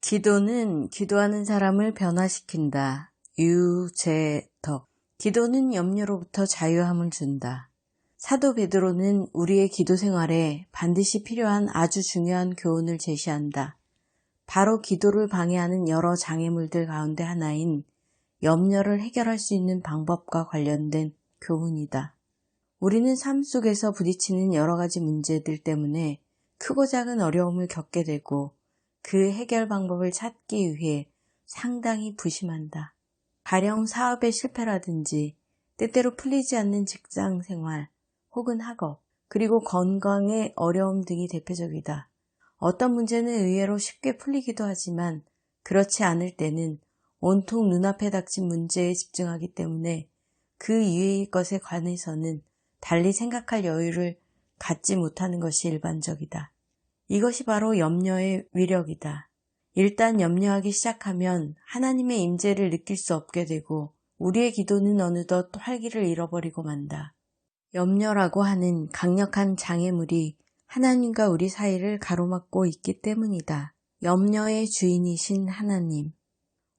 기도는 기도하는 사람을 변화시킨다. 유재덕. 기도는 염려로부터 자유함을 준다. 사도 베드로는 우리의 기도 생활에 반드시 필요한 아주 중요한 교훈을 제시한다. 바로 기도를 방해하는 여러 장애물들 가운데 하나인 염려를 해결할 수 있는 방법과 관련된 교훈이다. 우리는 삶 속에서 부딪히는 여러 가지 문제들 때문에 크고 작은 어려움을 겪게 되고 그 해결 방법을 찾기 위해 상당히 부심한다. 가령 사업의 실패라든지 때때로 풀리지 않는 직장 생활 혹은 학업, 그리고 건강의 어려움 등이 대표적이다. 어떤 문제는 의외로 쉽게 풀리기도 하지만 그렇지 않을 때는 온통 눈앞에 닥친 문제에 집중하기 때문에 그 이외의 것에 관해서는 달리 생각할 여유를 갖지 못하는 것이 일반적이다. 이것이 바로 염려의 위력이다. 일단 염려하기 시작하면 하나님의 임재를 느낄 수 없게 되고 우리의 기도는 어느덧 활기를 잃어버리고 만다. 염려라고 하는 강력한 장애물이 하나님과 우리 사이를 가로막고 있기 때문이다. 염려의 주인이신 하나님.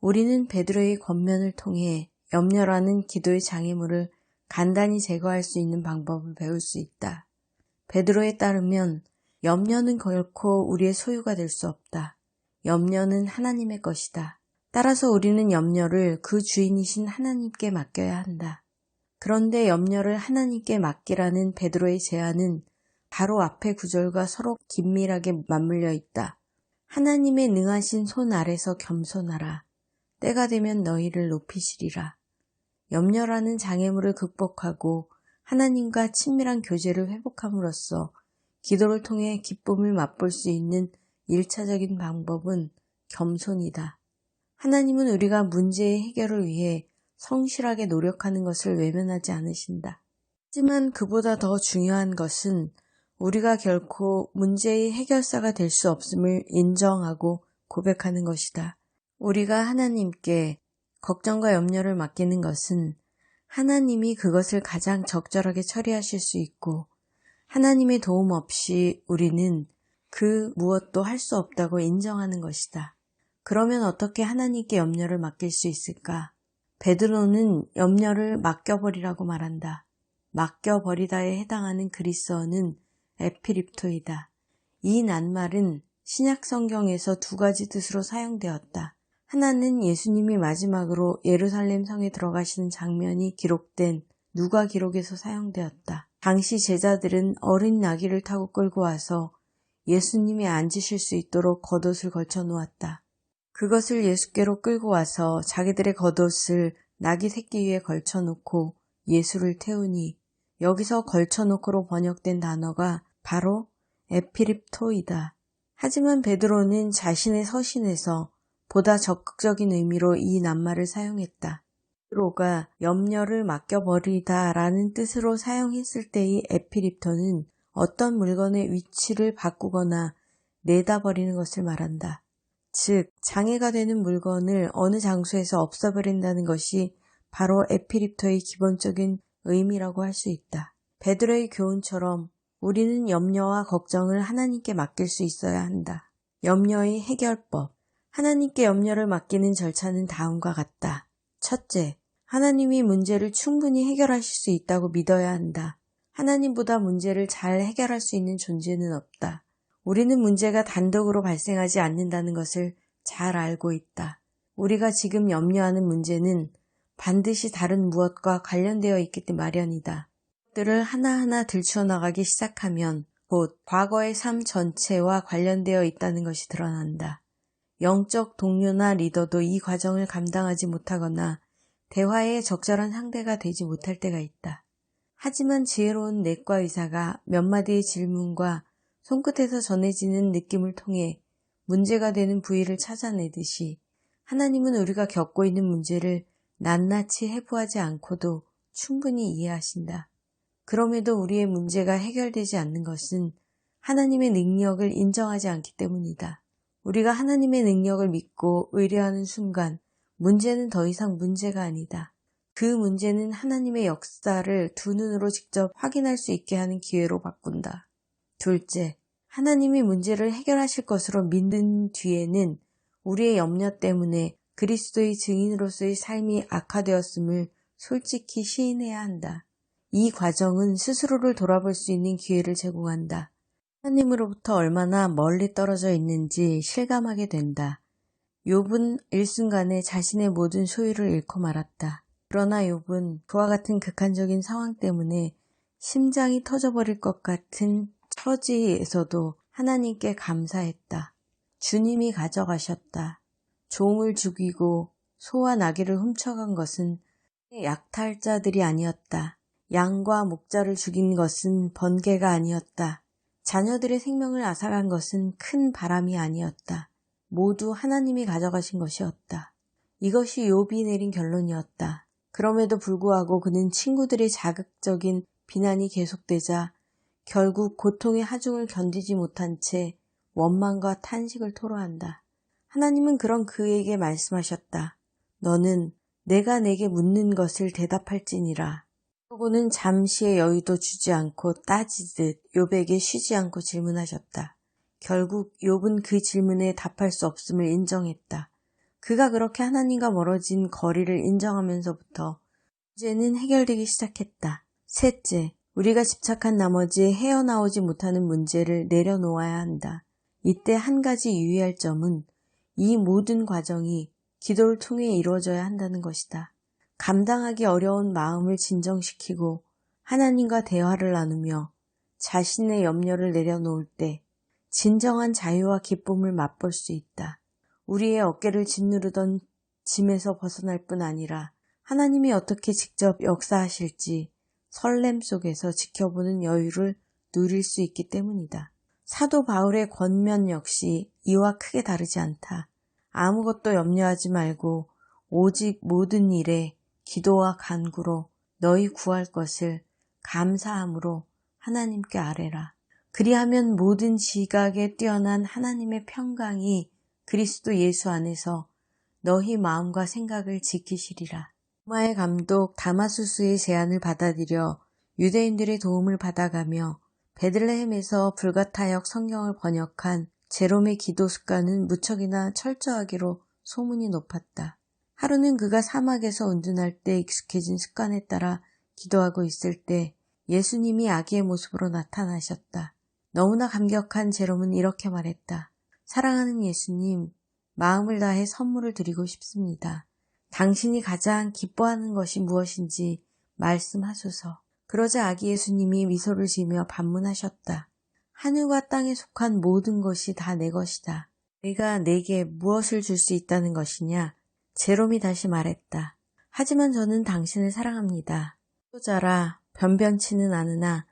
우리는 베드로의 권면을 통해 염려라는 기도의 장애물을 간단히 제거할 수 있는 방법을 배울 수 있다. 베드로에 따르면 염려는 결코 우리의 소유가 될 수 없다. 염려는 하나님의 것이다. 따라서 우리는 염려를 그 주인이신 하나님께 맡겨야 한다. 그런데 염려를 하나님께 맡기라는 베드로의 제안은 바로 앞의 구절과 서로 긴밀하게 맞물려 있다. 하나님의 능하신 손 아래서 겸손하라. 때가 되면 너희를 높이시리라. 염려라는 장애물을 극복하고 하나님과 친밀한 교제를 회복함으로써 기도를 통해 기쁨을 맛볼 수 있는 1차적인 방법은 겸손이다. 하나님은 우리가 문제의 해결을 위해 성실하게 노력하는 것을 외면하지 않으신다. 하지만 그보다 더 중요한 것은 우리가 결코 문제의 해결사가 될 수 없음을 인정하고 고백하는 것이다. 우리가 하나님께 걱정과 염려를 맡기는 것은 하나님이 그것을 가장 적절하게 처리하실 수 있고 하나님의 도움 없이 우리는 그 무엇도 할 수 없다고 인정하는 것이다. 그러면 어떻게 하나님께 염려를 맡길 수 있을까? 베드로는 염려를 맡겨버리라고 말한다. 맡겨버리다에 해당하는 그리스어는 에피립토이다. 이 낱말은 신약 성경에서 두 가지 뜻으로 사용되었다. 하나는 예수님이 마지막으로 예루살렘 성에 들어가시는 장면이 기록된 누가 기록에서 사용되었다. 당시 제자들은 어린 나귀를 타고 끌고 와서 예수님이 앉으실 수 있도록 겉옷을 걸쳐 놓았다. 그것을 예수께로 끌고 와서 자기들의 겉옷을 나귀 새끼 위에 걸쳐 놓고 예수를 태우니 여기서 걸쳐 놓고로 번역된 단어가 바로 에피립토이다. 하지만 베드로는 자신의 서신에서 보다 적극적인 의미로 이 낱말을 사용했다. 베드로가 염려를 맡겨버리다라는 뜻으로 사용했을 때의 에피립토는 어떤 물건의 위치를 바꾸거나 내다버리는 것을 말한다. 즉, 장애가 되는 물건을 어느 장소에서 없애버린다는 것이 바로 에피립토의 기본적인 의미라고 할 수 있다. 베드로의 교훈처럼 우리는 염려와 걱정을 하나님께 맡길 수 있어야 한다. 염려의 해결법. 하나님께 염려를 맡기는 절차는 다음과 같다. 첫째, 하나님이 문제를 충분히 해결하실 수 있다고 믿어야 한다. 하나님보다 문제를 잘 해결할 수 있는 존재는 없다. 우리는 문제가 단독으로 발생하지 않는다는 것을 잘 알고 있다. 우리가 지금 염려하는 문제는 반드시 다른 무엇과 관련되어 있기 마련이다. 것들을 하나하나 들추어 나가기 시작하면 곧 과거의 삶 전체와 관련되어 있다는 것이 드러난다. 영적 동료나 리더도 이 과정을 감당하지 못하거나 대화에 적절한 상대가 되지 못할 때가 있다. 하지만 지혜로운 내과 의사가 몇 마디의 질문과 손끝에서 전해지는 느낌을 통해 문제가 되는 부위를 찾아내듯이 하나님은 우리가 겪고 있는 문제를 낱낱이 해부하지 않고도 충분히 이해하신다. 그럼에도 우리의 문제가 해결되지 않는 것은 하나님의 능력을 인정하지 않기 때문이다. 우리가 하나님의 능력을 믿고 의뢰하는 순간 문제는 더 이상 문제가 아니다. 그 문제는 하나님의 역사를 두 눈으로 직접 확인할 수 있게 하는 기회로 바꾼다. 둘째, 하나님이 문제를 해결하실 것으로 믿는 뒤에는 우리의 염려 때문에 그리스도의 증인으로서의 삶이 악화되었음을 솔직히 시인해야 한다. 이 과정은 스스로를 돌아볼 수 있는 기회를 제공한다. 하나님으로부터 얼마나 멀리 떨어져 있는지 실감하게 된다. 욥은 일순간에 자신의 모든 소유를 잃고 말았다. 그러나 욥은 그와 같은 극한적인 상황 때문에 심장이 터져버릴 것 같은 처지에서도 하나님께 감사했다. 주님이 가져가셨다. 종을 죽이고 소와 나귀를 훔쳐간 것은 약탈자들이 아니었다. 양과 목자를 죽인 것은 번개가 아니었다. 자녀들의 생명을 앗아간 것은 큰 바람이 아니었다. 모두 하나님이 가져가신 것이었다. 이것이 욥이 내린 결론이었다. 그럼에도 불구하고 그는 친구들의 자극적인 비난이 계속되자 결국 고통의 하중을 견디지 못한 채 원망과 탄식을 토로한다. 하나님은 그런 그에게 말씀하셨다. 너는 내가 내게 묻는 것을 대답할지니라. 그러고는 잠시의 여유도 주지 않고 따지듯 욥에게 쉬지 않고 질문하셨다. 결국 욥은 그 질문에 답할 수 없음을 인정했다. 그가 그렇게 하나님과 멀어진 거리를 인정하면서부터 문제는 해결되기 시작했다. 셋째, 우리가 집착한 나머지 헤어나오지 못하는 문제를 내려놓아야 한다. 이때 한 가지 유의할 점은 이 모든 과정이 기도를 통해 이루어져야 한다는 것이다. 감당하기 어려운 마음을 진정시키고 하나님과 대화를 나누며 자신의 염려를 내려놓을 때 진정한 자유와 기쁨을 맛볼 수 있다. 우리의 어깨를 짓누르던 짐에서 벗어날 뿐 아니라 하나님이 어떻게 직접 역사하실지 설렘 속에서 지켜보는 여유를 누릴 수 있기 때문이다. 사도 바울의 권면 역시 이와 크게 다르지 않다. 아무것도 염려하지 말고 오직 모든 일에 기도와 간구로 너희 구할 것을 감사함으로 하나님께 아뢰라. 그리하면 모든 지각에 뛰어난 하나님의 평강이 그리스도 예수 안에서 너희 마음과 생각을 지키시리라. 로마의 감독 다마수스의 제안을 받아들여 유대인들의 도움을 받아가며 베들레헴에서 불가타역 성경을 번역한 제롬의 기도 습관은 무척이나 철저하기로 소문이 높았다. 하루는 그가 사막에서 운둔할 때 익숙해진 습관에 따라 기도하고 있을 때 예수님이 아기의 모습으로 나타나셨다. 너무나 감격한 제롬은 이렇게 말했다. 사랑하는 예수님, 마음을 다해 선물을 드리고 싶습니다. 당신이 가장 기뻐하는 것이 무엇인지 말씀하소서. 그러자 아기 예수님이 미소를 지으며 반문하셨다. 하늘과 땅에 속한 모든 것이 다 내 것이다. 내가 내게 무엇을 줄 수 있다는 것이냐? 제롬이 다시 말했다. 하지만 저는 당신을 사랑합니다. 효자라 변변치는 않으나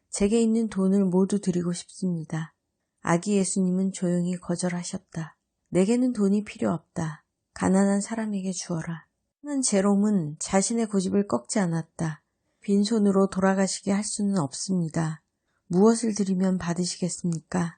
제게 있는 돈을 모두 드리고 싶습니다. 아기 예수님은 조용히 거절하셨다. 내게는 돈이 필요 없다. 가난한 사람에게 주어라. 하는 제롬은 자신의 고집을 꺾지 않았다. 빈손으로 돌아가시게 할 수는 없습니다. 무엇을 드리면 받으시겠습니까?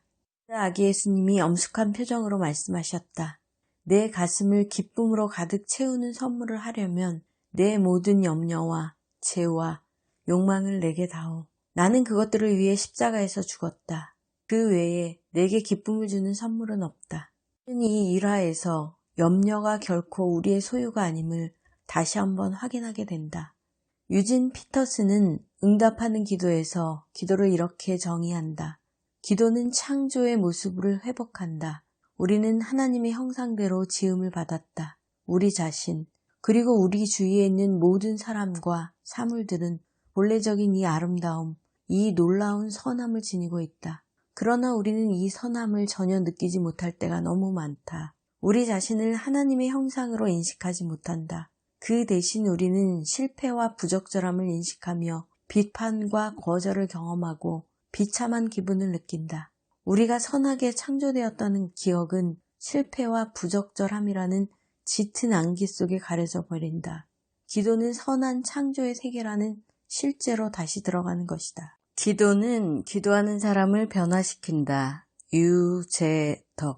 아기 예수님이 엄숙한 표정으로 말씀하셨다. 내 가슴을 기쁨으로 가득 채우는 선물을 하려면 내 모든 염려와 죄와 욕망을 내게 다오. 나는 그것들을 위해 십자가에서 죽었다. 그 외에 내게 기쁨을 주는 선물은 없다. 이 일화에서 염려가 결코 우리의 소유가 아님을 다시 한번 확인하게 된다. 유진 피터스는 응답하는 기도에서 기도를 이렇게 정의한다. 기도는 창조의 모습을 회복한다. 우리는 하나님의 형상대로 지음을 받았다. 우리 자신, 그리고 우리 주위에 있는 모든 사람과 사물들은 본래적인 이 아름다움, 이 놀라운 선함을 지니고 있다. 그러나 우리는 이 선함을 전혀 느끼지 못할 때가 너무 많다. 우리 자신을 하나님의 형상으로 인식하지 못한다. 그 대신 우리는 실패와 부적절함을 인식하며 비판과 거절을 경험하고 비참한 기분을 느낀다. 우리가 선하게 창조되었다는 기억은 실패와 부적절함이라는 짙은 안기 속에 가려져 버린다. 기도는 선한 창조의 세계라는 실제로 다시 들어가는 것이다. 기도는 기도하는 사람을 변화시킨다. 유재덕